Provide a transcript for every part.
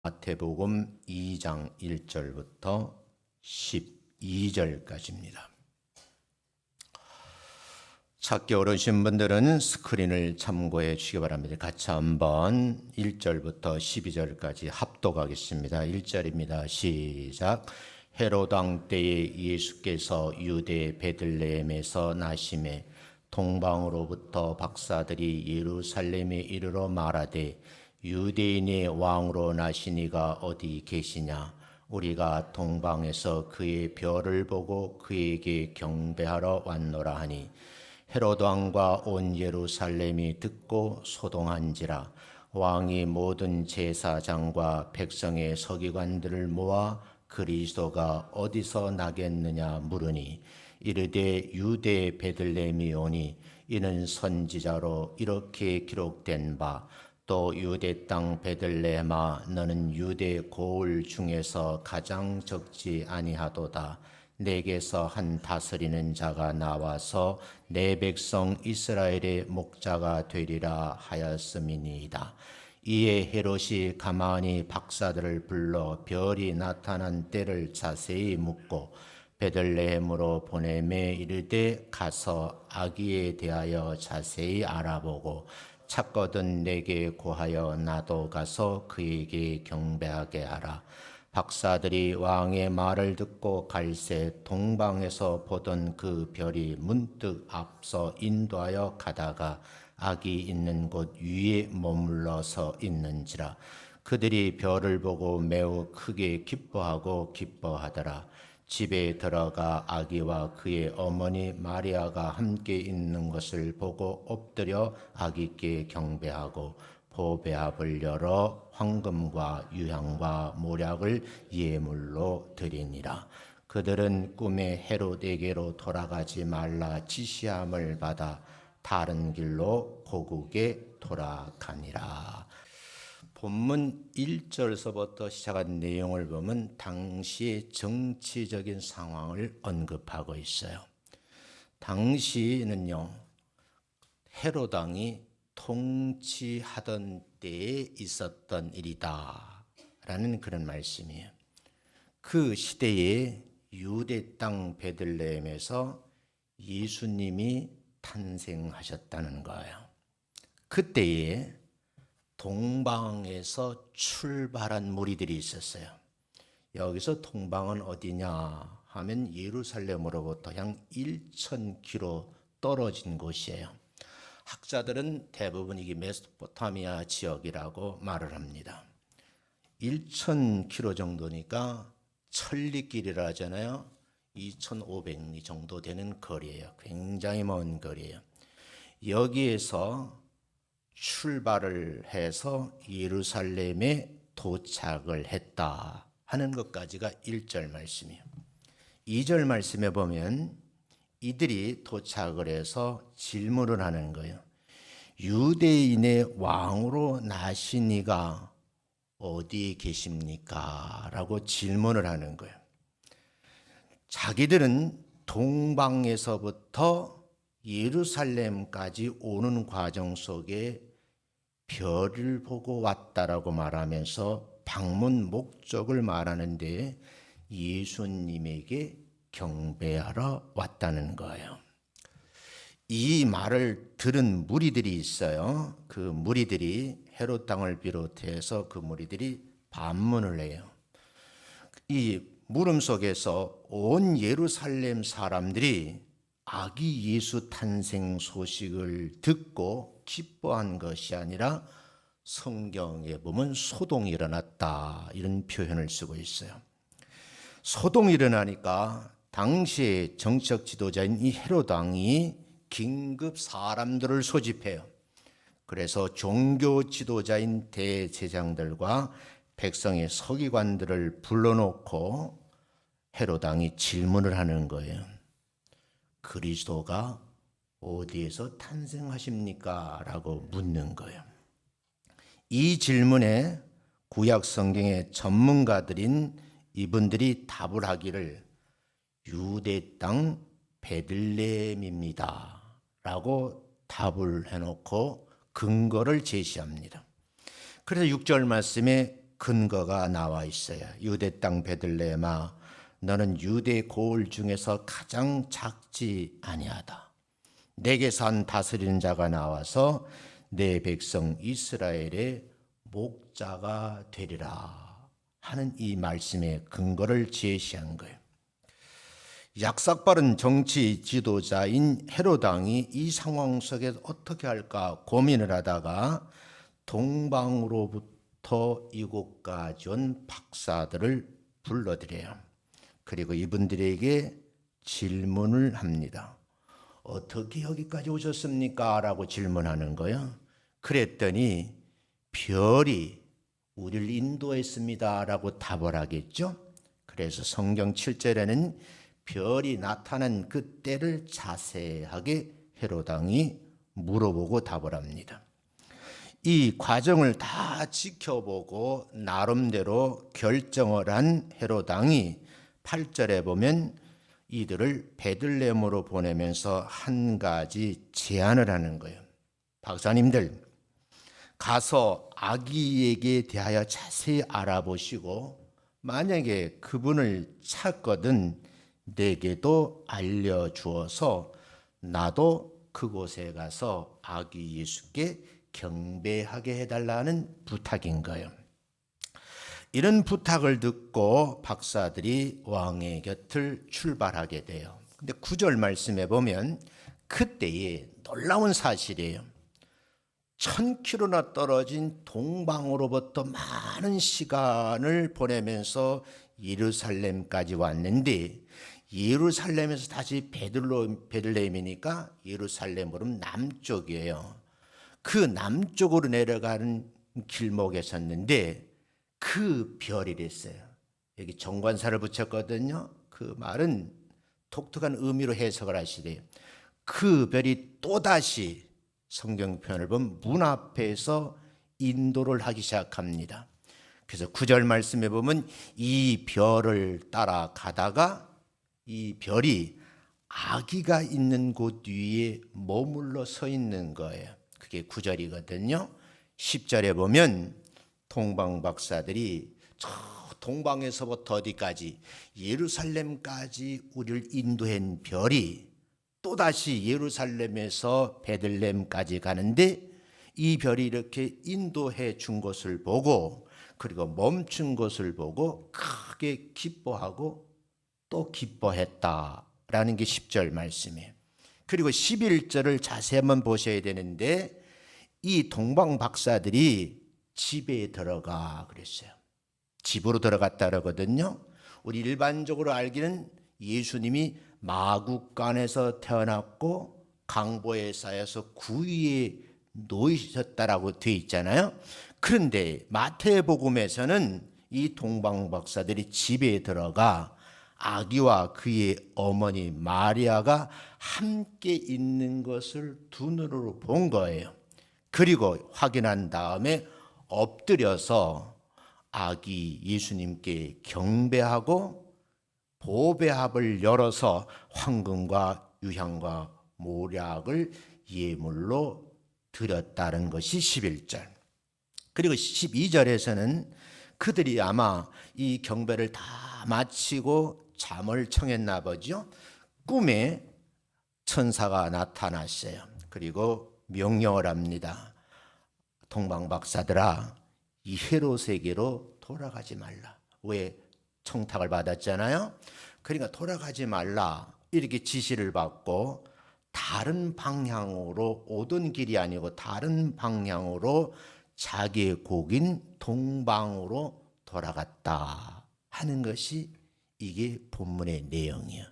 마태복음 2장 1절부터 12절까지입니다. 찾기 어려우신 분들은 스크린을 참고해 주시기 바랍니다. 같이 한번 1절부터 12절까지 합독하겠습니다. 1절입니다. 시작. 헤롯 왕 때에 예수께서 유대 베들레헴에서 나심에 동방으로부터 박사들이 예루살렘에 이르러 말하되 유대인의 왕으로 나시니가 어디 계시냐? 우리가 동방에서 그의 별을 보고 그에게 경배하러 왔노라 하니 헤롯 왕과 온 예루살렘이 듣고 소동한지라. 왕이 모든 제사장과 백성의 서기관들을 모아 그리스도가 어디서 나겠느냐 물으니 이르되 유대 베들레헴이오니 이는 선지자로 이렇게 기록된 바 또 유대 땅 베들레헴아 너는 유대 고을 중에서 가장 적지 아니하도다. 내게서 한 다스리는 자가 나와서 내 백성 이스라엘의 목자가 되리라 하였음이니이다. 이에 헤롯이 가만히 박사들을 불러 별이 나타난 때를 자세히 묻고 베들레헴으로 보내매 이르되 가서 아기에 대하여 자세히 알아보고 찾거든 내게 고하여 나도 가서 그에게 경배하게 하라. 박사들이 왕의 말을 듣고 갈새 동방에서 보던 그 별이 문득 앞서 인도하여 가다가 아기 있는 곳 위에 머물러서 있는지라. 그들이 별을 보고 매우 크게 기뻐하더라. 집에 들어가 아기와 그의 어머니 마리아가 함께 있는 것을 보고 엎드려 아기께 경배하고 보배합을 열어 황금과 유향과 모략을 예물로 드리니라. 그들은 꿈에 헤롯에게로 돌아가지 말라 지시함을 받아 다른 길로 고국에 돌아가니라. 본문 1절서부터 시작한 내용을 보면 당시의 정치적인 상황을 언급하고 있어요. 당시는요, 헤롯 왕이 통치하던 때에 있었던 일이다 라는 그런 말씀이에요. 그 시대에 유대 땅 베들레헴에서 예수님이 탄생하셨다는 거예요. 그때에 동방에서 출발한 무리들이 있었어요. 여기서 동방은 어디냐 하면 예루살렘으로부터 약 1000km 떨어진 곳이에요. 학자들은 대부분 이게 메소포타미아 지역이라고 말을 합니다. 1000km 정도니까 천리길이라 하잖아요. 2500리 정도 되는 거리예요. 굉장히 먼 거리예요. 여기에서 출발을 해서 예루살렘에 도착을 했다 하는 것까지가 1절 말씀이에요. 2절 말씀에 보면 이들이 도착을 해서 질문을 하는 거예요. 유대인의 왕으로 나신 이가 어디에 계십니까? 라고 질문을 하는 거예요. 자기들은 동방에서부터 예루살렘까지 오는 과정 속에 별을 보고 왔다라고 말하면서 방문 목적을 말하는데 예수님에게 경배하러 왔다는 거예요. 이 말을 들은 무리들이 있어요. 그 무리들이 헤롯 왕을 비롯해서 그 무리들이 반문을 해요. 이 물음 속에서 온 예루살렘 사람들이 아기 예수 탄생 소식을 듣고 기뻐한 것이 아니라 성경에 보면 소동이 일어났다 이런 표현을 쓰고 있어요. 소동이 일어나니까 당시의 정치적 지도자인 이 헤롯 왕이 긴급 사람들을 소집해요. 그래서 종교 지도자인 대제사장들과 백성의 서기관들을 불러놓고 헤롯 왕이 질문을 하는 거예요. 그리스도가 어디에서 탄생하십니까? 라고 묻는 거예요. 이 질문에 구약 성경의 전문가들인 이분들이 답을 하기를 유대 땅 베들레헴입니다 라고 답을 해놓고 근거를 제시합니다. 그래서 6절 말씀에 근거가 나와 있어요. 유대 땅 베들레헴아, 너는 유대 고을 중에서 가장 작지 아니하다. 내게서 한 다스리는 자가 나와서 내 백성 이스라엘의 목자가 되리라 하는 이 말씀의 근거를 제시한 거예요. 약삭빠른 정치 지도자인 헤롯 왕이 이 상황 속에서 어떻게 할까 고민을 하다가 동방으로부터 이곳까지 온 박사들을 불러들여요. 그리고 이분들에게 질문을 합니다. 어떻게 여기까지 오셨습니까? 라고 질문하는 거예요. 그랬더니 별이 우리를 인도했습니다 라고 답을 하겠죠. 그래서 성경 7절에는 별이 나타난 그때를 자세하게 헤롯 왕이 물어보고 답을 합니다. 이 과정을 다 지켜보고 나름대로 결정을 한 헤롯 왕이 8절에 보면 이들을 베들레헴으로 보내면서 한 가지 제안을 하는 거예요. 박사님들, 가서 아기에게 대하여 자세히 알아보시고 만약에 그분을 찾거든 내게도 알려주어서 나도 그곳에 가서 아기 예수께 경배하게 해달라는 부탁인 거예요. 이런 부탁을 듣고 박사들이 왕의 곁을 출발하게 돼요. 근데 9절 말씀에 보면 그때에 놀라운 사실이에요. 1000km나 떨어진 동방으로부터 많은 시간을 보내면서 예루살렘까지 왔는데 예루살렘에서 다시 베들레헴이니까 예루살렘으로 남쪽이에요. 그 남쪽으로 내려가는 길목에 섰는데 그 별이랬어요. 여기 정관사를 붙였거든요. 그 말은 독특한 의미로 해석을 하시래요. 그 별이 또다시 성경 표현을 보면 문 앞에서 인도를 하기 시작합니다. 그래서 9절 말씀에 보면 이 별을 따라가다가 이 별이 아기가 있는 곳 위에 머물러 서 있는 거예요. 그게 9절이거든요. 10절에 보면 동방 박사들이 저 동방에서부터 어디까지 예루살렘까지 우리를 인도한 별이 또다시 예루살렘에서 베들레헴까지 가는데 이 별이 이렇게 인도해 준 것을 보고 그리고 멈춘 것을 보고 크게 기뻐하고 또 기뻐했다라는 게 10절 말씀이에요. 그리고 11절을 자세히 한번 보셔야 되는데 이 동방 박사들이 집에 들어가 그랬어요. 집으로 들어갔다 그러거든요. 우리 일반적으로 알기는 예수님이 마구간에서 태어났고 강보에 쌓여서 구유에 놓이셨다라고 되어 있잖아요. 그런데 마태복음에서는 이 동방 박사들이 집에 들어가 아기와 그의 어머니 마리아가 함께 있는 것을 두 눈으로 본 거예요. 그리고 확인한 다음에 엎드려서 아기 예수님께 경배하고 보배합을 열어서 황금과 유향과 모략을 예물로 드렸다는 것이 11절. 그리고 12절에서는 그들이 아마 이 경배를 다 마치고 잠을 청했나 보죠. 꿈에 천사가 나타났어요. 그리고 명령을 합니다. 동방 박사들아, 이 헤롯에게로 돌아가지 말라. 왜? 청탁을 받았잖아요. 그러니까 돌아가지 말라 이렇게 지시를 받고 다른 방향으로 오던 길이 아니고 다른 방향으로 자기의 곡인 동방으로 돌아갔다 하는 것이 이게 본문의 내용이에요.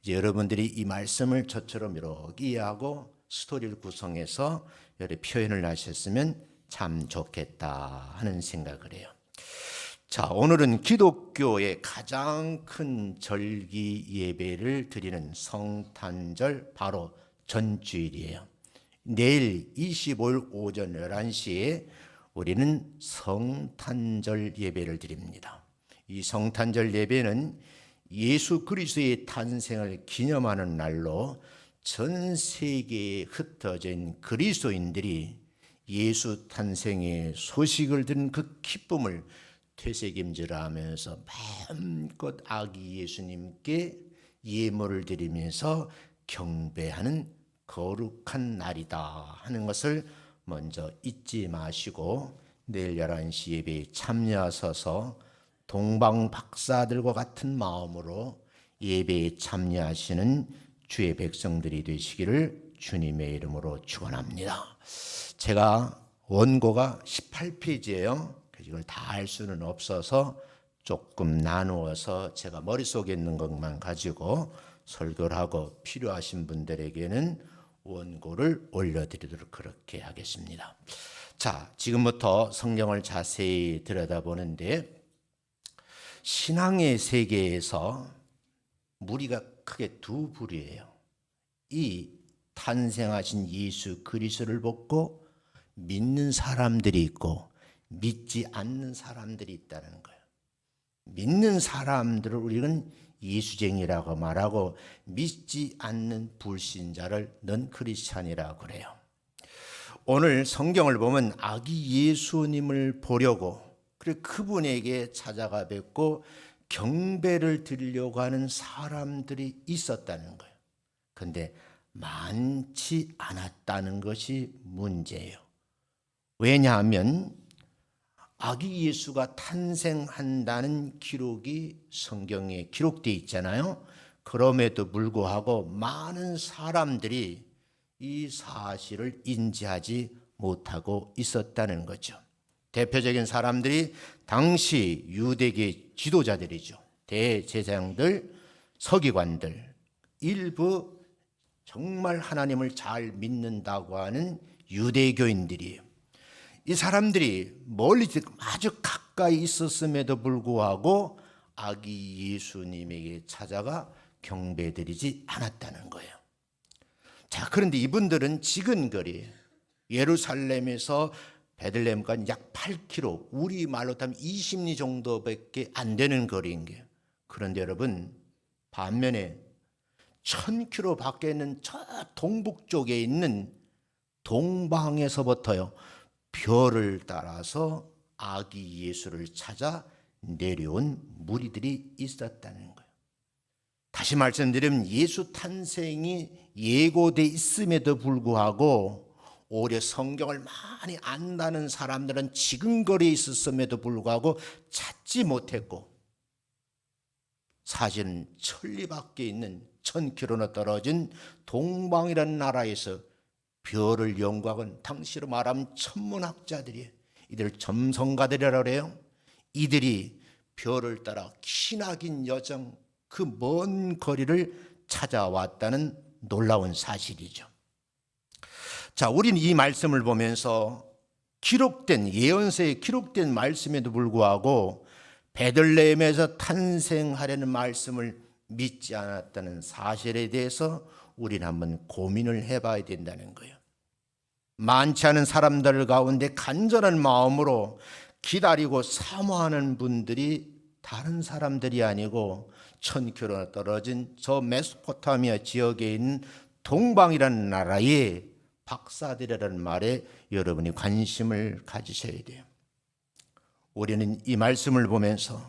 이제 여러분들이 이 말씀을 저처럼 이렇게 이해하고 스토리를 구성해서 여러 표현을 하셨으면 참 좋겠다 하는 생각을 해요. 자, 오늘은 기독교의 가장 큰 절기 예배를 드리는 성탄절 바로 전주일이에요. 내일 25일 오전 11시에 우리는 성탄절 예배를 드립니다. 이 성탄절 예배는 예수 그리스도의 탄생을 기념하는 날로 전 세계에 흩어진 그리스도인들이 예수 탄생의 소식을 들은 그 기쁨을 퇴색임질하면서 마음껏 아기 예수님께 예물을 드리면서 경배하는 거룩한 날이다 하는 것을 먼저 잊지 마시고 내일 11시 예배에 참여하셔서 동방 박사들과 같은 마음으로 예배에 참여하시는 주의 백성들이 되시기를 주님의 이름으로 축원합니다. 제가 원고가 18페이지예요. 이걸 다 할 수는 없어서 조금 나누어서 제가 머릿속에 있는 것만 가지고 설교를 하고 필요하신 분들에게는 원고를 올려드리도록 그렇게 하겠습니다. 자, 지금부터 성경을 자세히 들여다보는데 신앙의 세계에서 무리가 크게 두 부류예요. 이 탄생하신 예수 그리스도를 믿고 믿는 사람들이 있고 믿지 않는 사람들이 있다는 거예요. 믿는 사람들을 우리는 예수쟁이라고 말하고 믿지 않는 불신자를 넌 크리스찬이라고 그래요. 오늘 성경을 보면 아기 예수님을 보려고 그리고 그분에게 찾아가 뵙고 경배를 드리려고 하는 사람들이 있었다는 거예요. 그런데 많지 않았다는 것이 문제예요. 왜냐하면 아기 예수가 탄생한다는 기록이 성경에 기록되어 있잖아요. 그럼에도 불구하고 많은 사람들이 이 사실을 인지하지 못하고 있었다는 거죠. 대표적인 사람들이 당시 유대계 지도자들이죠. 대제사장들, 서기관들, 일부 정말 하나님을 잘 믿는다고 하는 유대교인들이에요. 이 사람들이 멀리 아주 가까이 있었음에도 불구하고 아기 예수님에게 찾아가 경배드리지 않았다는 거예요. 자, 그런데 이분들은 지근거리 예루살렘에서 베들레헴까지 약 8km, 우리말로 하면 20리 정도밖에 안 되는 거리인 게요. 그런데 여러분, 반면에 1000km 밖에 있는 저 동북쪽에 있는 동방에서부터요, 별을 따라서 아기 예수를 찾아 내려온 무리들이 있었다는 거예요. 다시 말씀드리면 예수 탄생이 예고돼 있음에도 불구하고 오히려 성경을 많이 안다는 사람들은 지근거리에 있었음에도 불구하고 찾지 못했고, 사실은 천리 밖에 있는 1000km나 떨어진 동방이라는 나라에서 별을 연구하건 당시로 말하면 천문학자들이에요. 이들 점성가들이라고 그래요. 이들이 별을 따라 기나긴 여정 그 먼 거리를 찾아왔다는 놀라운 사실이죠. 자, 우리는 이 말씀을 보면서 기록된 예언서에 기록된 말씀에도 불구하고 베들레헴에서 탄생하려는 말씀을 믿지 않았다는 사실에 대해서 우리는 한번 고민을 해봐야 된다는 거예요. 많지 않은 사람들 가운데 간절한 마음으로 기다리고 사모하는 분들이 다른 사람들이 아니고 1000km 떨어진 저 메소포타미아 지역에 있는 동방이라는 나라의 박사들이라는 말에 여러분이 관심을 가지셔야 돼요. 우리는 이 말씀을 보면서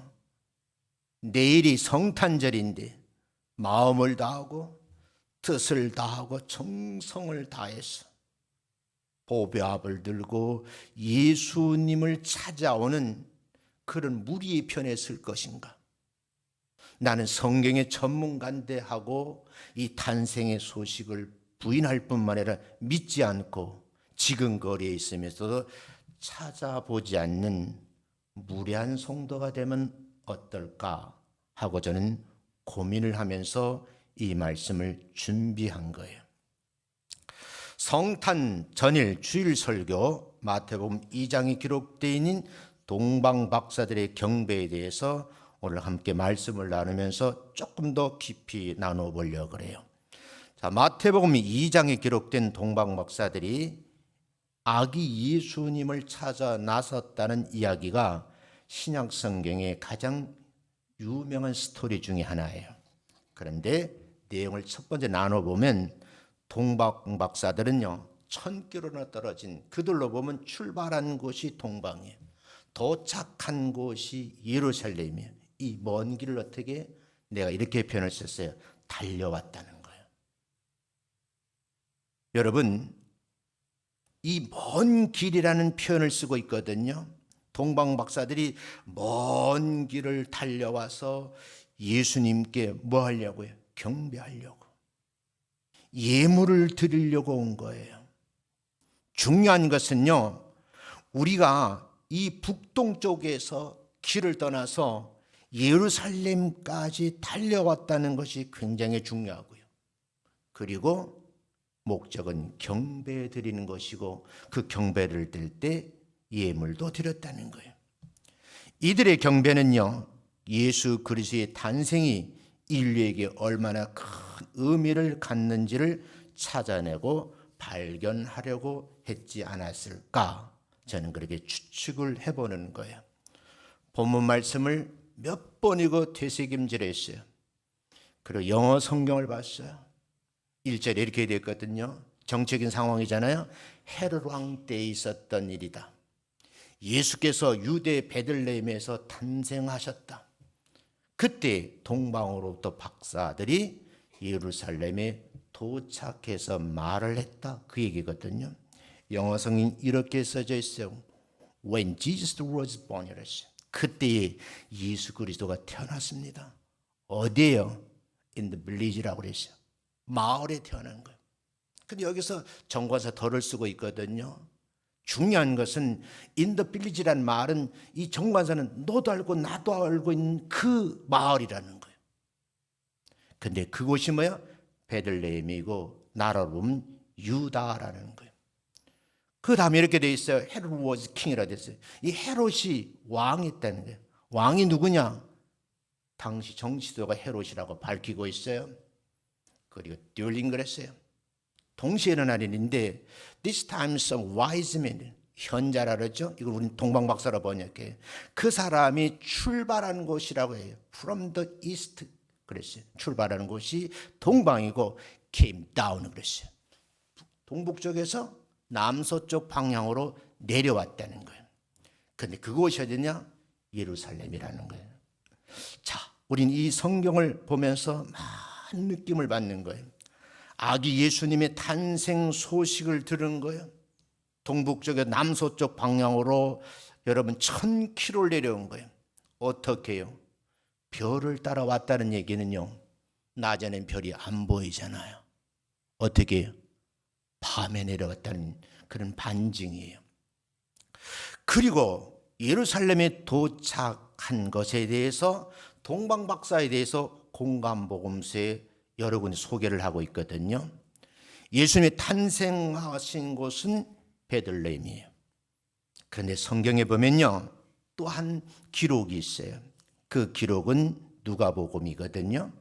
내일이 성탄절인데 마음을 다하고 뜻을 다하고 정성을 다해서 보배압을 들고 예수님을 찾아오는 그런 무리의 편에 설 것인가? 나는 성경의 전문가인데 하고 이 탄생의 소식을 부인할 뿐만 아니라 믿지 않고 지근거리에 있으면서도 찾아보지 않는 무례한 성도가 되면 어떨까 하고 저는 고민을 하면서 이 말씀을 준비한 거예요. 성탄 전일 주일 설교 마태복음 2장에 기록되어 있는 동방 박사들의 경배에 대해서 오늘 함께 말씀을 나누면서 조금 더 깊이 나눠보려고 그래요. 자, 마태복음 2장에 기록된 동방 박사들이 아기 예수님을 찾아 나섰다는 이야기가 신약 성경의 가장 유명한 스토리 중에 하나예요. 그런데 내용을 첫 번째 나눠보면 동방 박사들은요 1000km나 떨어진 그들로 보면 출발한 곳이 동방이에요. 도착한 곳이 예루살렘이에요. 이 먼 길을 어떻게, 내가 이렇게 표현을 썼어요. 달려왔다는 거예요. 여러분, 이 먼 길이라는 표현을 쓰고 있거든요. 동방 박사들이 먼 길을 달려와서 예수님께 뭐 하려고요? 경배하려고, 예물을 드리려고 온 거예요. 중요한 것은요, 우리가 이 북동쪽에서 길을 떠나서 예루살렘까지 달려왔다는 것이 굉장히 중요하고요. 그리고 목적은 경배 드리는 것이고, 그 경배를 드릴 때 예물도 드렸다는 거예요. 이들의 경배는요, 예수 그리스도의 탄생이 인류에게 얼마나 큰 의미를 갖는지를 찾아내고 발견하려고 했지 않았을까, 저는 그렇게 추측을 해보는 거예요. 본문 말씀을 몇 번이고 되새김질 했어요. 그리고 영어 성경을 봤어요. 1절에 이렇게 되어 있거든요. 정적인 상황이잖아요. 헤롯 왕 때에 있었던 일이다. 예수께서 유대 베들레헴에서 탄생하셨다. 그때 동방으로부터 박사들이 예루살렘에 도착해서 말을 했다, 그 얘기거든요. 영어 성인 이렇게 써져 있어요. When Jesus was born, 이랬어요. 그때에 예수 그리스도가 태어났습니다. 어디에요? In the village라고 그랬어요. 마을에 태어난 거예요. 근데 여기서 정관사 덜을 쓰고 있거든요. 중요한 것은 in the village라는 말은, 이 정관사는 너도 알고 나도 알고 있는 그 마을이라는 거예요. 근데 그곳이 뭐야? 베들레헴이고 나라로 보면 유다라는 거예요. 그 다음에 이렇게 돼 있어요. 헤롯 was king이라 됐어요. 이 헤롯이 왕이었다는 거예요. 왕이 누구냐? 당시 정치도가 헤롯이라고 밝히고 있어요. 그리고 듀얼링 그랬어요. 동시에 일어난 일인데, this time some wise men, 현자라 그러죠. 이걸 우리는 동방박사로 번역해요. 그 사람이 출발한 곳이라고 해요. From the east 그랬어요. 출발하는 곳이 동방이고 came down 그랬어요. 동북 쪽에서 남서쪽 방향으로 내려왔다는 거예요. 근데 그곳이 어디냐? 예루살렘이라는 거예요. 자, 우린 이 성경을 보면서 많은 느낌을 받는 거예요. 아기 예수님의 탄생 소식을 들은 거예요. 동북쪽에 남서쪽 방향으로 여러분 1000km를 내려온 거예요. 어떻게 해요? 별을 따라왔다는 얘기는요, 낮에는 별이 안 보이잖아요. 어떻게 해요? 밤에 내려왔다는 그런 반증이에요. 그리고 예루살렘에 도착한 것에 대해서 동방박사에 대해서 공감복음서에 여러 군데 소개를 하고 있거든요. 예수님이 탄생하신 곳은 베들레헴이에요. 그런데 성경에 보면요, 또 한 기록이 있어요. 그 기록은 누가복음이거든요.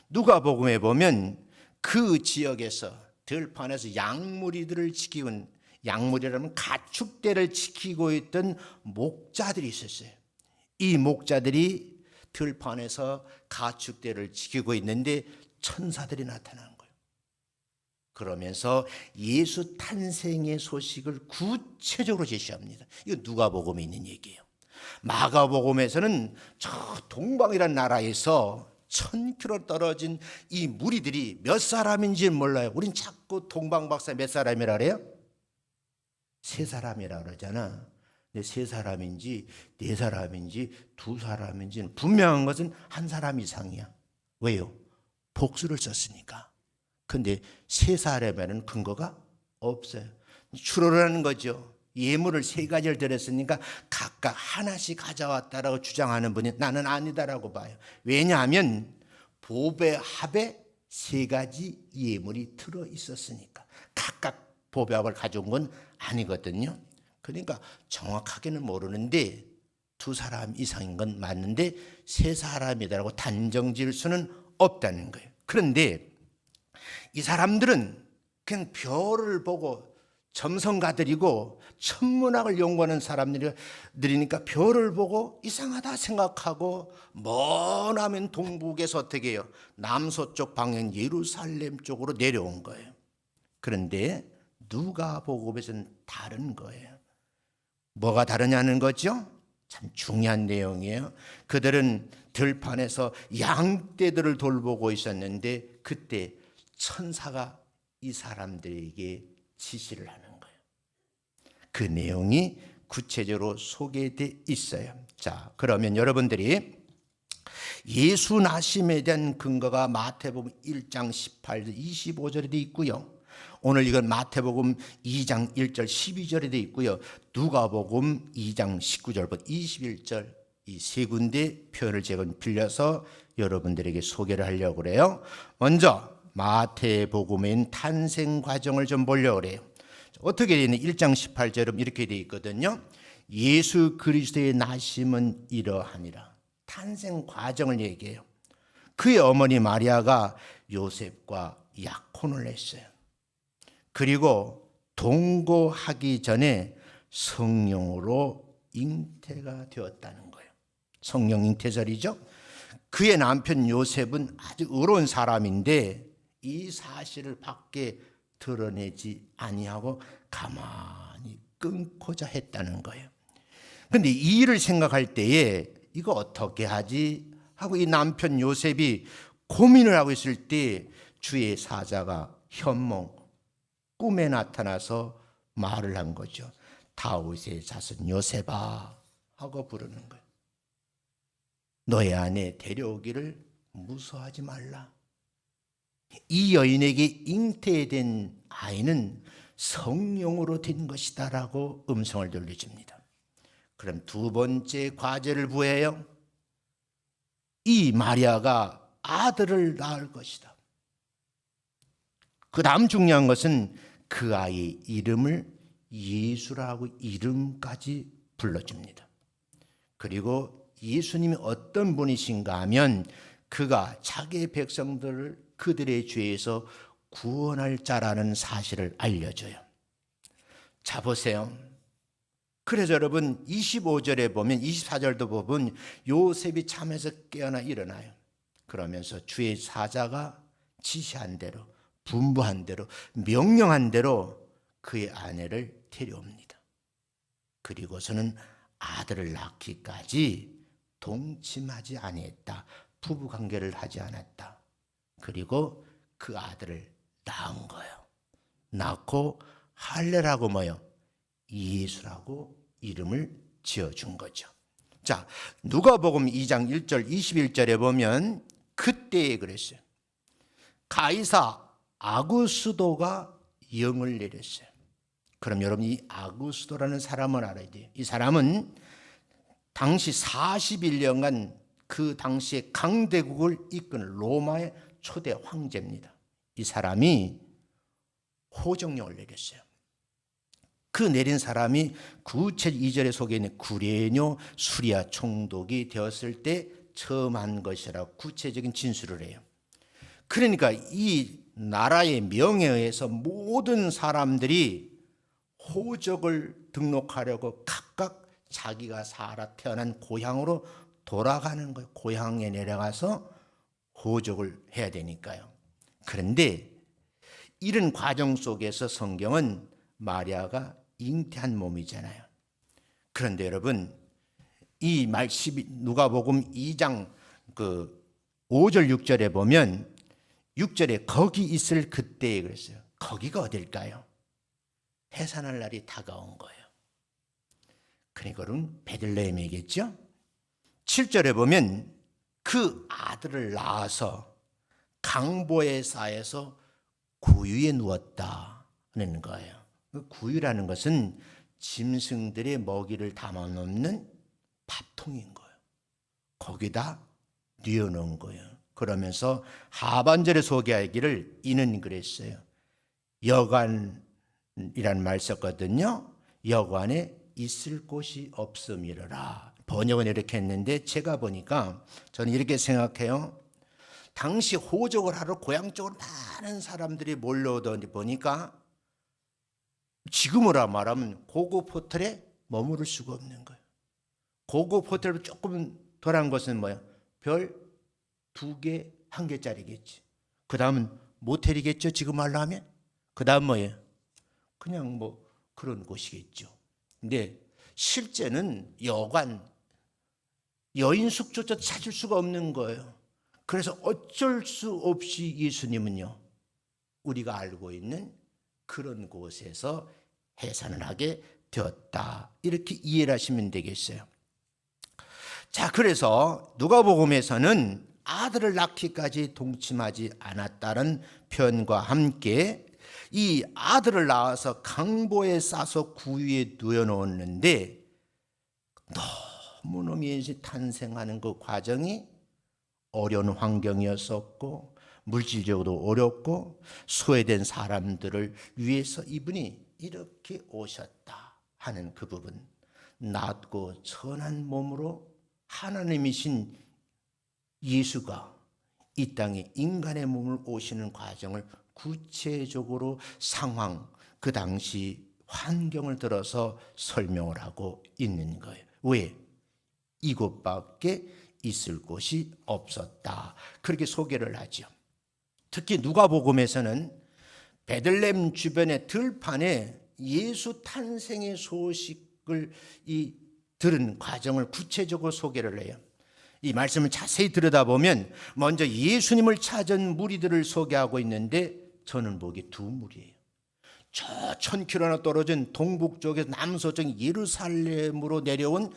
누가복음에 보면 그 지역에서 들판에서 양무리들을 지키는, 양무리라면 가축대를 지키고 있던 목자들이 있었어요. 이 목자들이 들판에서 가축대를 지키고 있는데 천사들이 나타난 거예요. 그러면서 예수 탄생의 소식을 구체적으로 제시합니다. 이거 누가복음에 있는 얘기예요. 마가복음에서는 저 동방이라는 나라에서 1000km 떨어진 이 무리들이 몇 사람인지 몰라요. 우린 자꾸 동방박사 몇 사람이라 그래요? 3사람이라 그러잖아. 근데 3사람인지 4사람인지 2사람인지는 분명한 것은 1사람 이상이야. 왜요? 복수를 썼으니까. 근데 3사람에는 근거가 없어요. 추론하는 거죠. 예물을 3가지를 드렸으니까 각각 하나씩 가져왔다라고 주장하는 분이 나는 아니다라고 봐요. 왜냐하면 보배 합에 3가지 예물이 들어 있었으니까. 각각 보배 합을 가져온 건 아니거든요. 그러니까 정확하게는 모르는데 2사람 이상인 건 맞는데 3사람이다라고 단정 지을 수는 없다는 거예요. 그런데 이 사람들은 그냥 별을 보고, 점성가들이고 천문학을 연구하는 사람들이니까 별을 보고 이상하다 생각하고 머나면 동북에서 어떻게 해요? 남서쪽 방향 예루살렘 쪽으로 내려온 거예요. 그런데 누가복음에서는 다른 거예요. 뭐가 다르냐는 거죠? 참 중요한 내용이에요. 그들은 들판에서 양떼들을 돌보고 있었는데 그때 천사가 이 사람들에게 지시를 하는 거예요. 그 내용이 구체적으로 소개되어 있어요. 자, 그러면 여러분들이 예수 나심에 대한 근거가 마태복음 1장 18절 25절에 되어 있고요. 오늘 이건 마태복음 2장 1절 12절에 되어 있고요. 누가복음 2장 19절부터 21절 이 세 군데 표현을 제가 빌려서 여러분들에게 소개를 하려고 그래요. 먼저 마태복음인 탄생 과정을 좀 보려고 그래요. 어떻게 되어 있는 1장 18절은 이렇게 되어 있거든요. 예수 그리스도의 나심은 이러하니라. 탄생 과정을 얘기해요. 그의 어머니 마리아가 요셉과 약혼을 했어요. 그리고 동거하기 전에 성령으로 잉태가 되었다는 거예요. 성령 잉태절이죠. 그의 남편 요셉은 아주 의로운 사람인데 이 사실을 밖에 드러내지 아니하고 가만히 끊고자 했다는 거예요. 그런데 이 일을 생각할 때에 이거 어떻게 하지 하고 이 남편 요셉이 고민을 하고 있을 때 주의 사자가 현몽 꿈에 나타나서 말을 한 거죠. 다윗의 자손 요셉아 하고 부르는 거예요. 너의 아내 데려오기를 무서워하지 말라. 이 여인에게 잉태된 아이는 성령으로 된 것이다 라고 음성을 들려줍니다. 그럼 두 번째 과제를 부여해요. 이 마리아가 아들을 낳을 것이다. 그 다음 중요한 것은 그 아이의 이름을 예수라고 이름까지 불러줍니다. 그리고 예수님이 어떤 분이신가 하면 그가 자기의 백성들을 그들의 죄에서 구원할 자라는 사실을 알려줘요. 자 보세요. 그래서 여러분 25절에 보면 24절도 보면 요셉이 잠에서 깨어나 일어나요. 그러면서 주의 사자가 지시한 대로 분부한 대로 명령한 대로 그의 아내를 데려옵니다. 그리고서는 아들을 낳기까지 동침하지 아니했다. 부부관계를 하지 않았다. 그리고 그 아들을 낳은 거예요. 낳고 할례라고 뭐요? 예수라고 이름을 지어준 거죠. 자, 누가복음 2장 1절 21절에 보면 그때에 그랬어요. 가이사 아구스도가 영을 내렸어요. 그럼 여러분 이 아구스도라는 사람을 알아야 돼요. 이 사람은 당시 41년간 그 당시에 강대국을 이끄는 로마의 초대 황제입니다. 이 사람이 호정령을 내렸어요. 그 내린 사람이 구체 2절에 소개있는 구레뇨 수리아 총독이 되었을 때 처음 한 것이라고 구체적인 진술을 해요. 그러니까 이 나라의 명예에 의해서 모든 사람들이 호적을 등록하려고 각각 자기가 살아 태어난 고향으로 돌아가는 거예요. 고향에 내려가서 호적을 해야 되니까요. 그런데 이런 과정 속에서 성경은 마리아가 잉태한 몸이잖아요. 그런데 여러분 이 말씀이 누가복음 2장 5절 6절에 보면 6절에 거기 있을 그때에 그랬어요. 거기가 어딜까요? 해산할 날이 다가온 거예요. 그러니까 그건 베들레헴이겠죠. 7절에 보면 그 아들을 낳아서 강보의 사에서 구유에 누웠다는 거예요. 구유라는 것은 짐승들의 먹이를 담아놓는 밥통인 거예요. 거기다 뉘어놓은 거예요. 그러면서 하반절에 소개하기를 이는 그랬어요. 여관이라는 말 썼거든요. 여관에 있을 곳이 없음이라. 번역은 이렇게 했는데 제가 보니까 저는 이렇게 생각해요. 당시 호적을 하러 고향 쪽으로 많은 사람들이 몰려오더니 보니까 지금으로 말하면 고급 호텔에 머무를 수가 없는 거예요. 고급 호텔로 조금 덜한 것은 뭐야? 별 2개, 1개짜리겠지. 그 다음은 모텔이겠죠. 지금 말로 하면. 그 다음 뭐예요? 그냥 뭐 그런 곳이겠죠. 근데 실제는 여관, 여인숙조차 찾을 수가 없는 거예요. 그래서 어쩔 수 없이 예수님은요, 우리가 알고 있는 그런 곳에서 해산을 하게 되었다, 이렇게 이해를 하시면 되겠어요. 자, 그래서 누가복음에서는 아들을 낳기까지 동침하지 않았다는 표현과 함께 이 아들을 낳아서 강보에 싸서 구유에 누워놓았는데 너무너무 탄생하는 그 과정이 어려운 환경이었었고 물질적으로 어렵고 소외된 사람들을 위해서 이분이 이렇게 오셨다 하는 그 부분, 낮고 천한 몸으로 하나님이신 예수가 이 땅에 인간의 몸을 오시는 과정을 구체적으로 상황, 그 당시 환경을 들어서 설명을 하고 있는 거예요. 왜? 이곳밖에 있을 곳이 없었다, 그렇게 소개를 하죠. 특히 누가복음에서는 베들레헴 주변의 들판에 예수 탄생의 소식을 들은 과정을 구체적으로 소개를 해요. 이 말씀을 자세히 들여다보면 먼저 예수님을 찾은 무리들을 소개하고 있는데 저는 보기 두 무리예요. 저 1000km나 떨어진 동북 쪽에서 남서쪽 예루살렘으로 내려온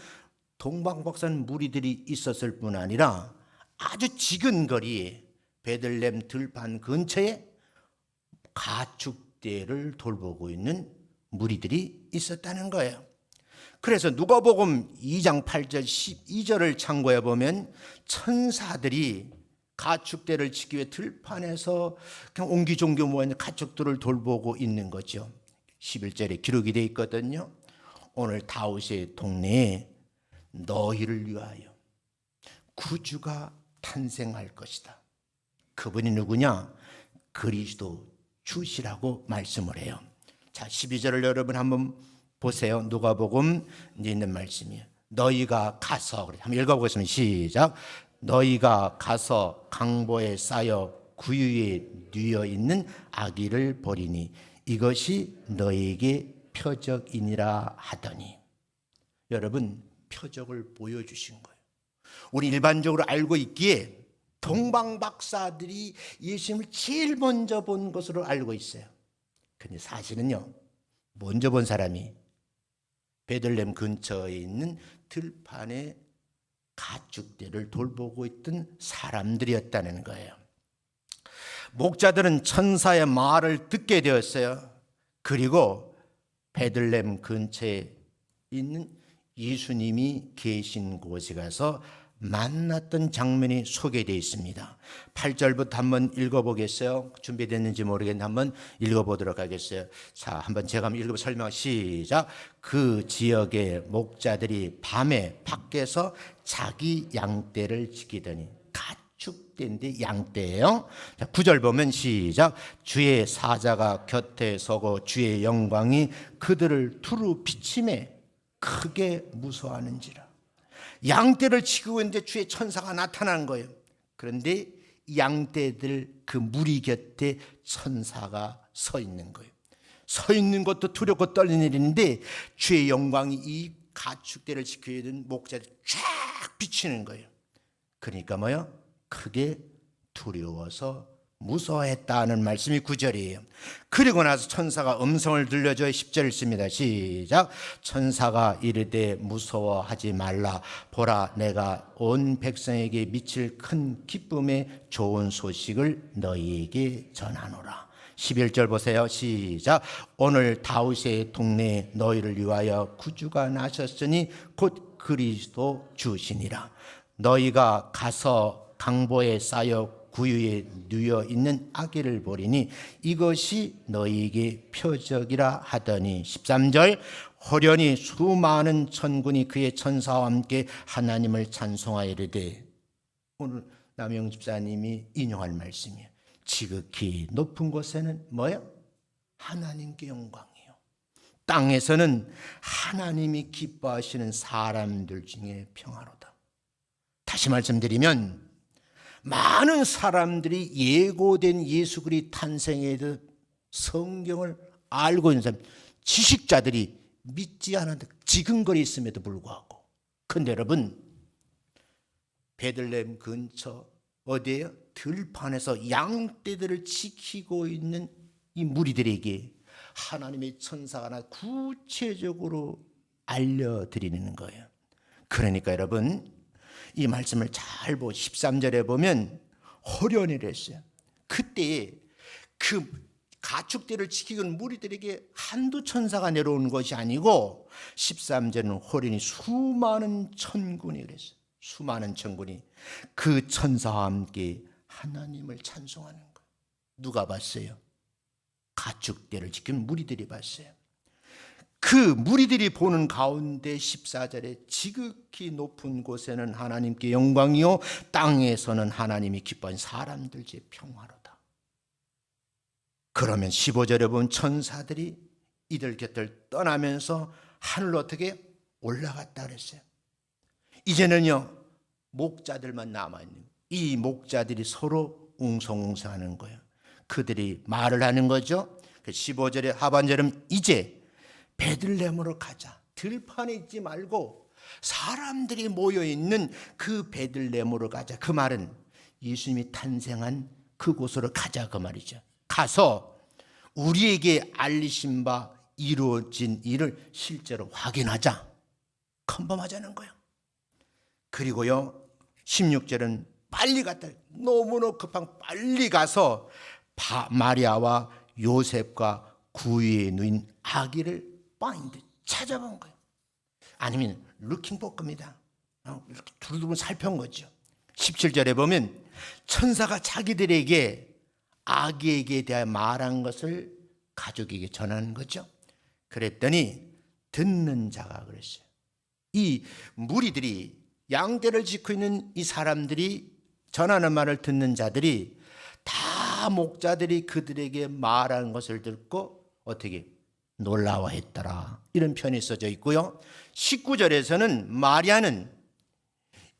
동방박산 무리들이 있었을 뿐 아니라 아주 지근 거리에 베들레헴 들판 근처에 가축대를 돌보고 있는 무리들이 있었다는 거예요. 그래서 누가복음 2장 8절 12절을 참고해 보면 천사들이 가축대를 지키기 위해 들판에서 그냥 옹기종기 모여있는 가축들을 돌보고 있는 거죠. 11절에 기록이 되어 있거든요. 오늘 다윗의 동네에 너희를 위하여 구주가 탄생할 것이다. 그분이 누구냐? 그리스도 주시라고 말씀을 해요. 자, 12절을 여러분 한번 보세요. 누가복음 이제 있는 말씀이에요. 너희가 가서, 한번 읽어보겠습니다. 시작. 너희가 가서 강보에 쌓여 구유에 뉘어 있는 아기를 보리니 이것이 너희에게 표적이니라 하더니. 여러분, 표적을 보여주신 거예요. 우리 일반적으로 알고 있기에 동방박사들이 예수님을 제일 먼저 본 것으로 알고 있어요. 근데 사실은요, 먼저 본 사람이 베들레헴 근처에 있는 들판에 가축대를 돌보고 있던 사람들이었다는 거예요. 목자들은 천사의 말을 듣게 되었어요. 그리고 베들레헴 근처에 있는 예수님이 계신 곳에 가서 만났던 장면이 소개되어 있습니다. 8절부터 한번 읽어보겠어요. 준비됐는지 모르겠는데 한번 읽어보도록 하겠어요. 자, 한번 제가 한번 설명 시작. 그 지역의 목자들이 밤에 밖에서 자기 양떼를 지키더니, 가축대인데 양떼예요. 자, 9절 보면 시작. 주의 사자가 곁에 서고 주의 영광이 그들을 두루 비치매 크게 무서워하는지라. 양떼를 지키고 있는데 주의 천사가 나타난 거예요. 그런데 양떼들 그 무리 곁에 천사가 서 있는 거예요. 서 있는 것도 두렵고 떨리는 일인데 주의 영광이 이 가축대를 지키고 있는 목자들 쫙 비치는 거예요. 그러니까 뭐요? 크게 두려워서 무서워했다는 말씀이 9절이에요. 그리고 나서 천사가 음성을 들려줘야 10절 읽습니다. 시작. 천사가 이르되 무서워하지 말라. 보라, 내가 온 백성에게 미칠 큰 기쁨의 좋은 소식을 너희에게 전하노라. 11절 보세요. 시작. 오늘 다윗의 동네에 너희를 위하여 구주가 나셨으니 곧 그리스도 주시니라. 너희가 가서 강보에 쌓여 구유에 누워 있는 아기를 보리니 이것이 너희에게 표적이라 하더니. 13절. 호련히 수많은 천군이 그의 천사와 함께 하나님을 찬송하여 이르되. 오늘 남영 집사님이 인용할 말씀이에요. 지극히 높은 곳에는 뭐예요? 하나님께 영광이요. 땅에서는 하나님이 기뻐하시는 사람들 중에 평화로다. 다시 말씀드리면 많은 사람들이 예고된 예수 그리스도 탄생에 대해 성경을 알고 있는 사람, 지식자들이 믿지 않았는데 지근거리 있음에도 불구하고. 그런데 여러분, 베들레헴 근처 어디에요? 들판에서 양떼들을 지키고 있는 이 무리들에게 하나님의 천사가 나 구체적으로 알려드리는 거예요. 그러니까 여러분, 이 말씀을 잘 보고 13절에 보면 호련이라 했어요. 그때 그 가축들을 지키고 있는 무리들에게 한두 천사가 내려오는 것이 아니고 13절은 호련이 수많은 천군이 그랬어요. 수많은 천군이 그 천사와 함께 하나님을 찬송하는 거예요. 누가 봤어요? 가축들을 지키는 무리들이 봤어요. 그 무리들이 보는 가운데 14절에 지극히 높은 곳에는 하나님께 영광이요 땅에서는 하나님이 기뻐하는 사람들 제 평화로다. 그러면 15절에 보면 천사들이 이들 곁을 떠나면서 하늘로 어떻게 올라갔다 그랬어요. 이제는요 목자들만 남아있는 거예요. 이 목자들이 서로 웅성웅성하는 거예요. 그들이 말을 하는 거죠. 15절의 하반절은 이제 베들레헴으로 가자. 들판에 있지 말고 사람들이 모여있는 그 베들레헴으로 가자. 그 말은 예수님이 탄생한 그곳으로 가자 그 말이죠. 가서 우리에게 알리신 바 이루어진 일을 실제로 확인하자. 컨펌하자는 거예요. 그리고요 16절은 빨리 갔다. 너무너무 급한 빨리 가서 마리아와 요셉과 구유에 누인 아기를 파인드 찾아본 거예요. 아니면 루킹 볼 겁니다. 이렇게 두루두루 살펴본 거죠. 17절에 보면 천사가 자기들에게 아기에게 대하여 말한 것을 가족에게 전하는 거죠. 그랬더니 듣는 자가 그랬어요. 이 무리들이 양떼를 지키고 있는 이 사람들이 전하는 말을 듣는 자들이 다 목자들이 그들에게 말한 것을 듣고 어떻게 놀라워했더라. 이런 표현이 써져 있고요. 19절에서는 마리아는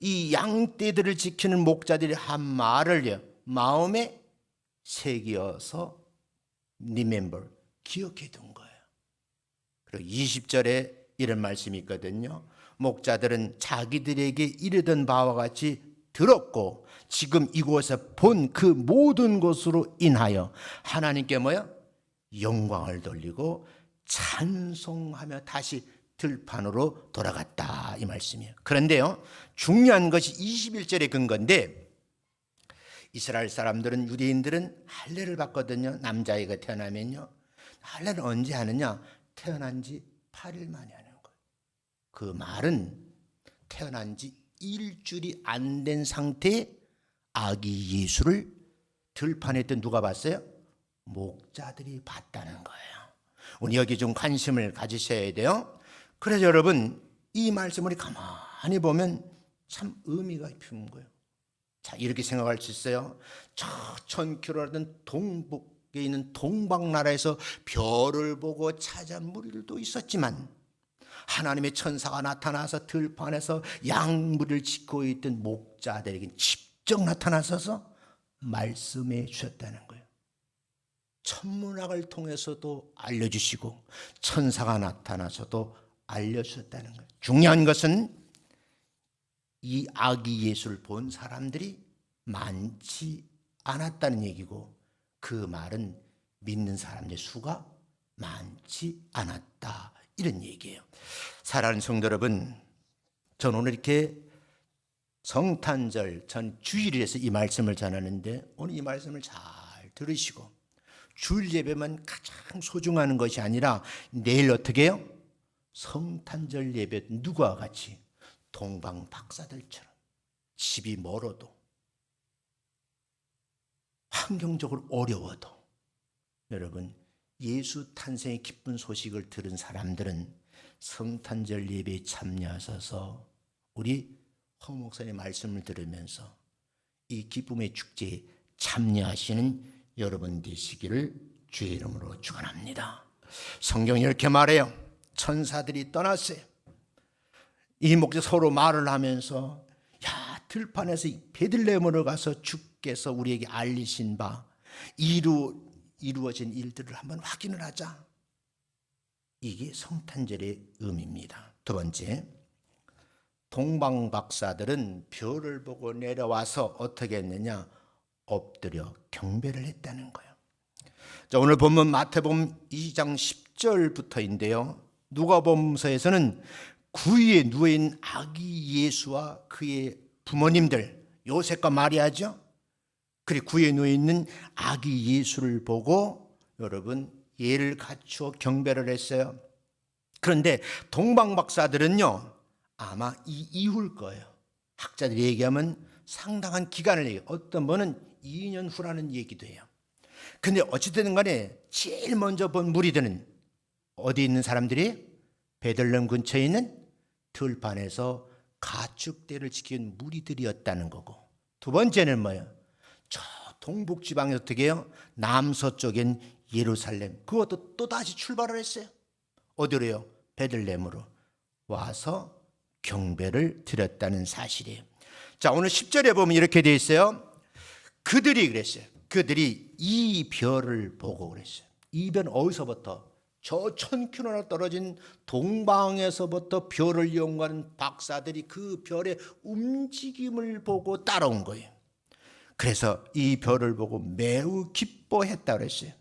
이 양떼들을 지키는 목자들이 한 말을 마음에 새겨서 remember, 기억해 둔 거예요. 그리고 20절에 이런 말씀이 있거든요. 목자들은 자기들에게 이르던 바와 같이 들었고 지금 이곳에서 본 그 모든 것으로 인하여 하나님께 뭐요? 영광을 돌리고 찬송하며 다시 들판으로 돌아갔다 이 말씀이에요. 그런데요 중요한 것이 21절의 근거인데 이스라엘 사람들은 유대인들은 할례를 받거든요. 남자아이가 태어나면요. 할례를 언제 하느냐? 태어난 지 8일 만에 하는 거예요. 그 말은 태어난 지 일주일이 안 된 상태에 아기 예수를 들판에 있던 누가 봤어요? 목자들이 봤다는 거예요. 우리 여기 좀 관심을 가지셔야 돼요. 그래서 여러분 이 말씀을 가만히 보면 참 의미가 깊은 거예요. 자, 이렇게 생각할 수 있어요. 저 1000km라는 동북에 있는 동방나라에서 별을 보고 찾아온 무리들도 있었지만 하나님의 천사가 나타나서 들판에서 양무리를 지키고 있던 목자들에게 직접 나타나셔서 말씀해 주셨다는 거예요. 천문학을 통해서도 알려주시고 천사가 나타나서도 알려주셨다는 거예요. 중요한 것은 이 아기 예수를 본 사람들이 많지 않았다는 얘기고 그 말은 믿는 사람의 수가 많지 않았다 이런 얘기예요. 사랑하는 성도 여러분, 전 오늘 이렇게 성탄절 전 주일에서 이 말씀을 전하는데 오늘 이 말씀을 잘 들으시고 주일 예배만 가장 소중한 것이 아니라 내일 어떻게 해요? 성탄절 예배 누구와 같이 동방 박사들처럼 집이 멀어도 환경적으로 어려워도 여러분 예수 탄생의 기쁜 소식을 들은 사람들은 성탄절 예배에 참여하셔서 우리 허 목사님의 말씀을 들으면서 이 기쁨의 축제에 참여하시는 여러분 되시기를 주의 이름으로 축원합니다. 성경이 이렇게 말해요. 천사들이 떠났어요. 이 목자 서로 말을 하면서 야 들판에서 베들레헴으로 가서 주께서 우리에게 알리신 바 이루어진 일들을 한번 확인을 하자. 이게 성탄절의 의미입니다. 두 번째, 동방박사들은 별을 보고 내려와서 어떻게 했느냐? 엎드려 경배를 했다는 거예요. 자, 오늘 본문 마태복음 2장 10절부터인데요. 누가복음서에서는 구유에 누워있는 아기 예수와 그의 부모님들 요셉과 마리아죠. 그리고 구유에 누워있는 아기 예수를 보고 여러분 예를 갖추어 경배를 했어요. 그런데 동방박사들은요 아마 이 이후일 거예요. 학자들이 얘기하면 상당한 기간을 얘기해요. 어떤 분은 2년 후라는 얘기도 해요. 근데 어찌됐든 간에 제일 먼저 본 무리들은 어디 있는 사람들이? 베들레헴 근처에 있는 들판에서 가축대를 지키는 무리들이었다는 거고, 두 번째는 뭐예요? 저 동북지방에 어떻게 해요? 남서쪽엔 예루살렘, 그것도 또다시 출발을 했어요. 어디로요? 베들레헴으로 와서 경배를 드렸다는 사실이에요. 자, 오늘 10절에 보면 이렇게 되어 있어요. 그들이 그랬어요. 그들이 이 별을 보고 그랬어요. 이 별은 어디서부터? 저 1000km나 떨어진 동방에서부터 별을 연구하는 박사들이 그 별의 움직임을 보고 따라온 거예요. 그래서 이 별을 보고 매우 기뻐했다고 그랬어요.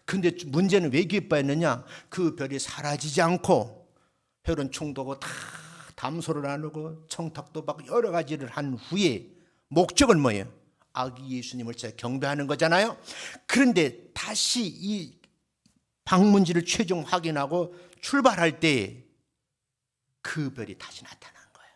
근데 문제는 왜 기뻐했느냐? 그 별이 사라지지 않고 혈흔 총독하고 다 담소를 나누고 청탁도 받고 여러 가지를 한 후에 목적은 뭐예요? 아기 예수님을 경배하는 거잖아요. 그런데 다시 이 방문지를 최종 확인하고 출발할 때 그 별이 다시 나타난 거예요.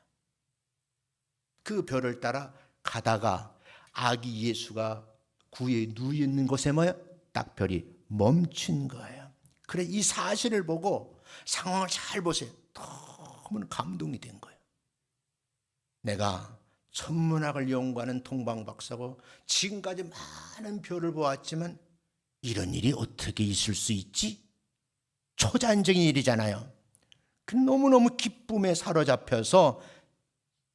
그 별을 따라 가다가 아기 예수가 구유에 누워 있는 곳에 뭐예요? 딱 별이 멈춘 거예요. 그래 이 사실을 보고 상황을 잘 보세요. 너무 감동이 된 거예요. 내가 천문학을 연구하는 동방박사고 지금까지 많은 별을 보았지만 이런 일이 어떻게 있을 수 있지? 초자연적인 일이잖아요. 그 너무너무 기쁨에 사로잡혀서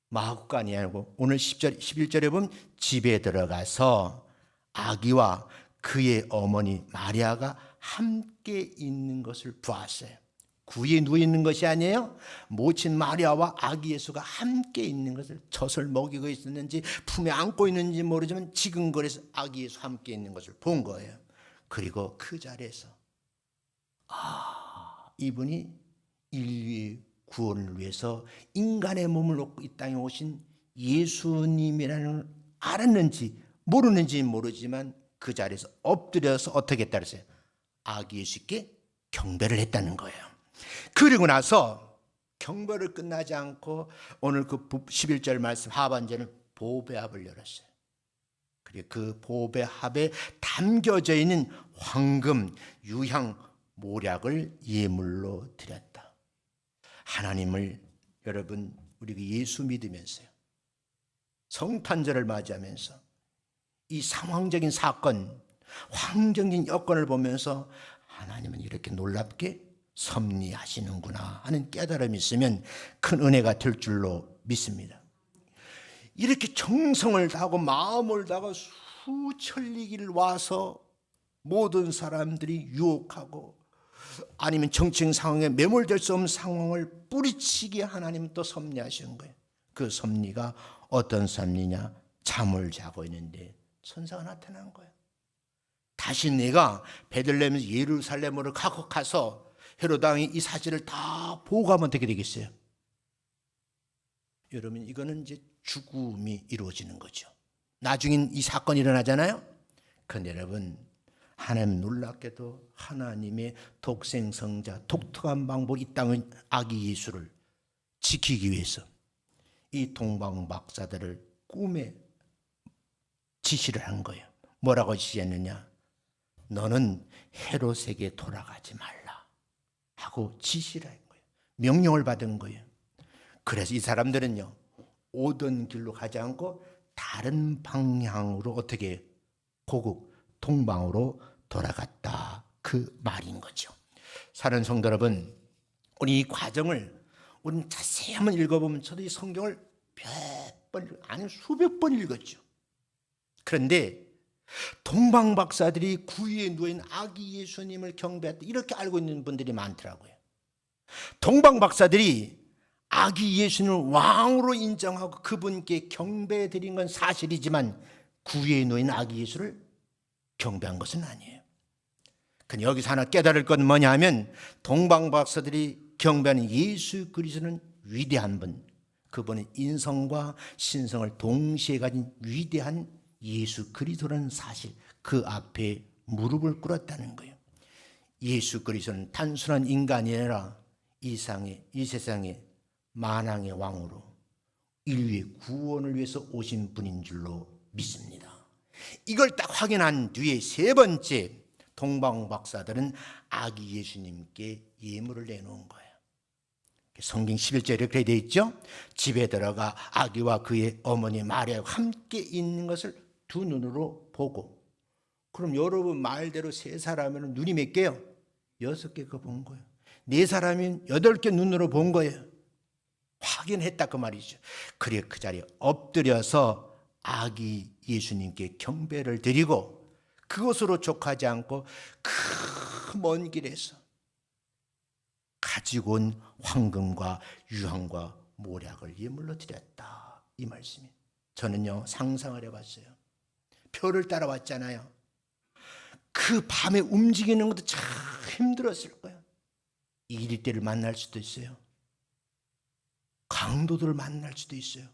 마구간이 아니고 오늘 10절, 11절에 보면 집에 들어가서 아기와 그의 어머니 마리아가 함께 있는 것을 보았어요. 구유에 누워 있는 것이 아니에요. 모친 마리아와 아기 예수가 함께 있는 것을, 젖을 먹이고 있었는지 품에 안고 있는지 모르지만 지금 그래서 아기 예수 함께 있는 것을 본 거예요. 그리고 그 자리에서 이분이 인류의 구원을 위해서 인간의 몸을 얻고 이 땅에 오신 예수님이라는 알았는지 모르는지 모르지만 그 자리에서 엎드려서 어떻게 했다 그랬어요? 아기 예수께 경배를 했다는 거예요. 그리고 나서 경배를 끝나지 않고 오늘 그 11절 말씀 하반절은 보배합을 열었어요. 그리고 그 보배합에 담겨져 있는 황금, 유향, 모략을 예물로 드렸다. 하나님을 여러분 우리가 예수 믿으면서요, 성탄절을 맞이하면서 이 상황적인 사건, 환경적인 여건을 보면서 하나님은 이렇게 놀랍게 섭리하시는구나 하는 깨달음이 있으면 큰 은혜가 될 줄로 믿습니다. 이렇게 정성을 다하고 마음을 다하고 수천리길 와서 모든 사람들이 유혹하고 아니면 정치적 상황에 매몰될 수 없는 상황을 뿌리치게 하나님은 또 섭리하시는 거예요. 그 섭리가 어떤 섭리냐? 잠을 자고 있는데 천사가 나타난 거예요. 다시 내가 베들레헴에서 예루살렘으로 가서 헤롯 왕이 이 사실을 다 보고 가면 어떻게 되겠어요? 여러분 이거는 이제 죽음이 이루어지는 거죠. 나중에 이 사건이 일어나잖아요. 그런데 여러분 하나님 놀랍게도 하나님의 독생성자 독특한 방법 이 땅의 아기 예수를 지키기 위해서 이 동방박사들을 꿈에 지시를 한 거예요. 뭐라고 지시했느냐? 너는 헤롯에게 돌아가지 말라 하고 지시를 한 거예요. 명령을 받은 거예요. 그래서 이 사람들은요 오던 길로 가지 않고 다른 방향으로 어떻게 고국 동방으로 돌아갔다 그 말인 거죠. 사랑하는 성도 여러분, 우리 이 과정을 우리는 자세히 한번 읽어보면 저도 이 성경을 몇 번 아니 수백 번 읽었죠. 그런데 동방박사들이 구유에 누워있는 아기 예수님을 경배했다 이렇게 알고 있는 분들이 많더라고요. 동방박사들이 아기 예수님을 왕으로 인정하고 그분께 경배드린 건 사실이지만 구유에 놓인 아기 예수를 경배한 것은 아니에요. 근데 여기서 하나 깨달을 건 뭐냐 하면 동방박사들이 경배하는 예수 그리스도는 위대한 분, 그분은 인성과 신성을 동시에 가진 위대한 예수 그리스도라는 사실, 그 앞에 무릎을 꿇었다는 거예요. 예수 그리스도는 단순한 인간이 아니라 이 세상의 만왕의 왕으로 인류의 구원을 위해서 오신 분인 줄로 믿습니다. 이걸 딱 확인한 뒤에 세 번째, 동방박사들은 아기 예수님께 예물을 내놓은 거예요. 성경 11절에 그렇게 되어 있죠. 집에 들어가 아기와 그의 어머니 마리아와 함께 있는 것을 두 눈으로 보고. 그럼 여러분 말대로 세 사람은 눈이 몇 개요? 6개가 본 거예요. 네 사람은 8개 눈으로 본 거예요. 확인했다 그 말이죠. 그래 그 자리에 엎드려서 아기 예수님께 경배를 드리고 그것으로 족하지 않고 그 먼 길에서 가지고 온 황금과 유황과 모략을 예물로 드렸다, 이 말씀이. 저는요 상상을 해봤어요. 표를 따라왔잖아요. 그 밤에 움직이는 것도 참 힘들었을 거예요. 일일대를 만날 수도 있어요. 강도들을 만날 수도 있어요.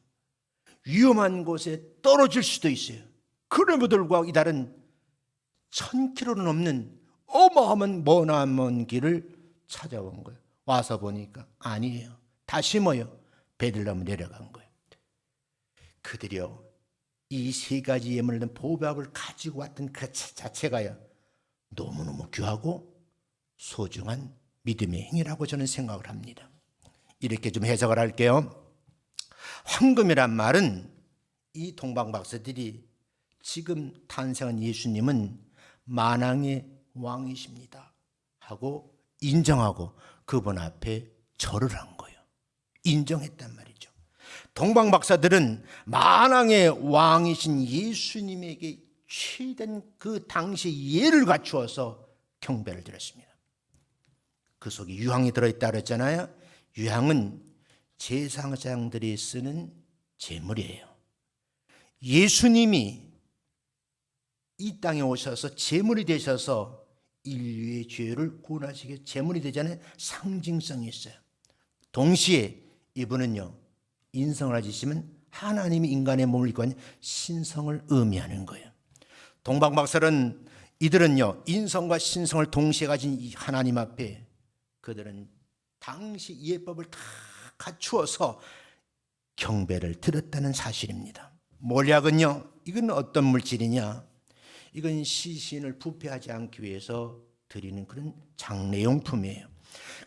위험한 곳에 떨어질 수도 있어요. 그럼에도 불구하고 이달은 1000km는 넘는 어마어마한 먼 길을 찾아온 거예요. 와서 보니까 아니에요. 다시 베들레헴 내려간 거예요. 그들이요 이 세 가지 예물은 보배합을 가지고 왔던 그 자체가요 너무너무 귀하고 소중한 믿음의 행위라고 저는 생각을 합니다. 이렇게 좀 해석을 할게요. 황금이란 말은 이 동방박사들이 지금 탄생한 예수님은 만왕의 왕이십니다 하고 인정하고 그분 앞에 절을 한 거예요. 인정했단 말이죠. 동방박사들은 만왕의 왕이신 예수님에게 최대한 그 당시 예를 갖추어서 경배를 드렸습니다. 그 속에 유황이 들어있다 그랬잖아요. 유황은 제사장들이 쓰는 제물이에요. 예수님이 이 땅에 오셔서 제물이 되셔서 인류의 죄를 구원하시게 제물이 되잖아요. 상징성이 있어요. 동시에 이분은요 인성을 가지시면 하나님이 인간의 몸을 입고 있는 신성을 의미하는 거예요. 동방박사는 이들은요 인성과 신성을 동시에 가진 이 하나님 앞에 그들은 당시 예법을 다 갖추어서 경배를 드렸다는 사실입니다. 몰약은요 이건 어떤 물질이냐, 이건 시신을 부패하지 않기 위해서 드리는 그런 장례용품이에요.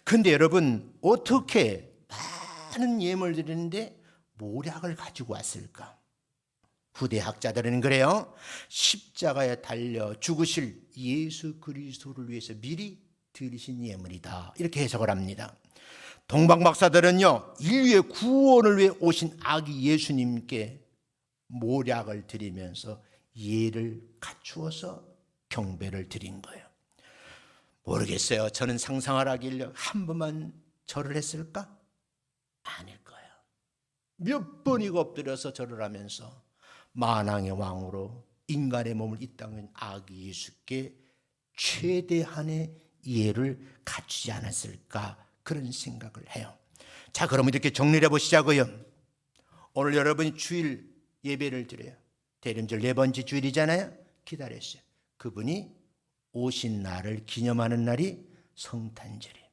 근데 여러분 어떻게 많은 예물을 드리는데 모략을 가지고 왔을까? 후대 학자들은 그래요. 십자가에 달려 죽으실 예수 그리스도를 위해서 미리 드리신 예물이다, 이렇게 해석을 합니다. 동방박사들은요 인류의 구원을 위해 오신 아기 예수님께 모략을 드리면서 예를 갖추어서 경배를 드린 거예요. 모르겠어요. 저는 상상을 하길래 한 번만 절을 했을까? 아닐 거예요. 몇 번이고 엎드려서 절을 하면서 만왕의 왕으로 인간의 몸을 이 땅에 아기 예수께 최대한의 예를 갖추지 않았을까, 그런 생각을 해요. 자, 그럼 이렇게 정리를 해보시자고요. 오늘 여러분이 주일 예배를 드려요. 대림절 4번째 주일이잖아요. 기다렸어요. 그분이 오신 날을 기념하는 날이 성탄절이에요.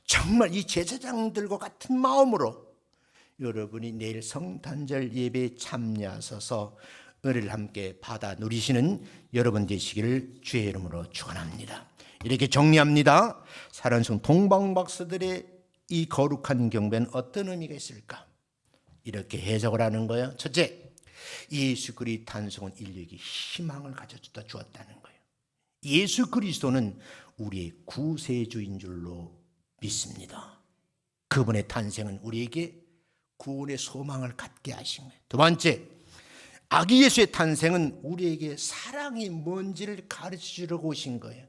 정말 이 제사장들과 같은 마음으로 여러분이 내일 성탄절 예배에 참여하셔서 은혜를 함께 받아 누리시는 여러분 되시기를 주의 이름으로 축원합니다. 이렇게 정리합니다. 사랑스러운 동방박사들의 이 거룩한 경배는 어떤 의미가 있을까? 이렇게 해석을 하는 거예요. 첫째, 예수 그리스도의 탄생은 인류에게 희망을 가져다 주었다는 거예요. 예수 그리스도는 우리의 구세주인 줄로 믿습니다. 그분의 탄생은 우리에게 구원의 소망을 갖게 하신 거예요. 두 번째, 아기 예수의 탄생은 우리에게 사랑이 뭔지를 가르쳐 주려고 오신 거예요.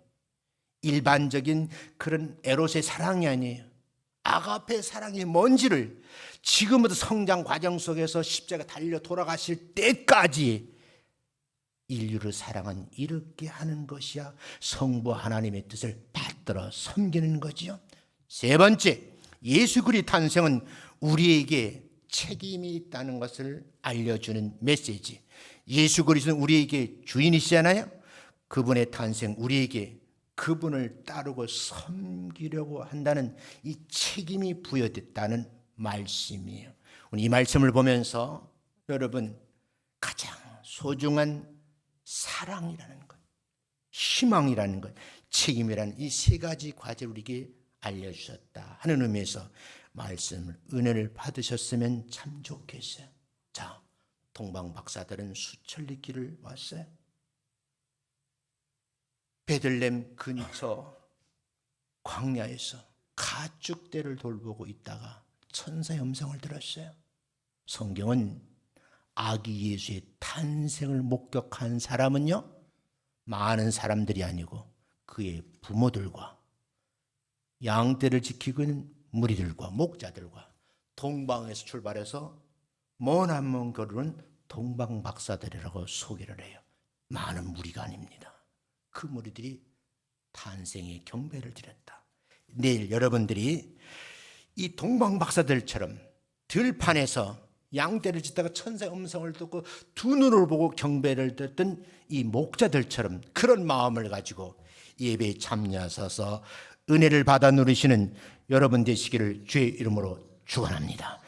일반적인 그런 에롯의 사랑이 아니에요. 아가페 사랑이 뭔지를 지금부터 성장 과정 속에서 십자가 달려 돌아가실 때까지 인류를 사랑은 이렇게 하는 것이야 성부 하나님의 뜻을 받들어 섬기는 거지요. 세 번째, 예수 그리스도의 탄생은 우리에게 책임이 있다는 것을 알려주는 메시지. 예수 그리스도는 우리에게 주인이시잖아요. 그분의 탄생, 우리에게 그분을 따르고 섬기려고 한다는 이 책임이 부여됐다는 말씀이에요. 이 말씀을 보면서 여러분, 가장 소중한 사랑이라는 것, 희망이라는 것, 책임이라는 이 세 가지 과제를 우리에게 알려주셨다 하는 의미에서 말씀을, 은혜를 받으셨으면 참 좋겠어요. 자, 동방 박사들은 수천리 길을 왔어요. 베들렘 근처 광야에서 가축대를 돌보고 있다가 천사의 음성을 들었어요. 성경은 아기 예수의 탄생을 목격한 사람은요, 많은 사람들이 아니고 그의 부모들과 양떼를 지키고 있는 무리들과 목자들과 동방에서 출발해서 먼 한 먼 거리는 동방 박사들이라고 소개를 해요. 많은 무리가 아닙니다. 그 무리들이 탄생의 경배를 드렸다. 내일 여러분들이 이 동방 박사들처럼 들판에서 양떼를 짓다가 천사의 음성을 듣고 두 눈을 보고 경배를 듣던 이 목자들처럼 그런 마음을 가지고 예배에 참여하셔서 은혜를 받아 누리시는 여러분 되시기를 주의 이름으로 축원합니다.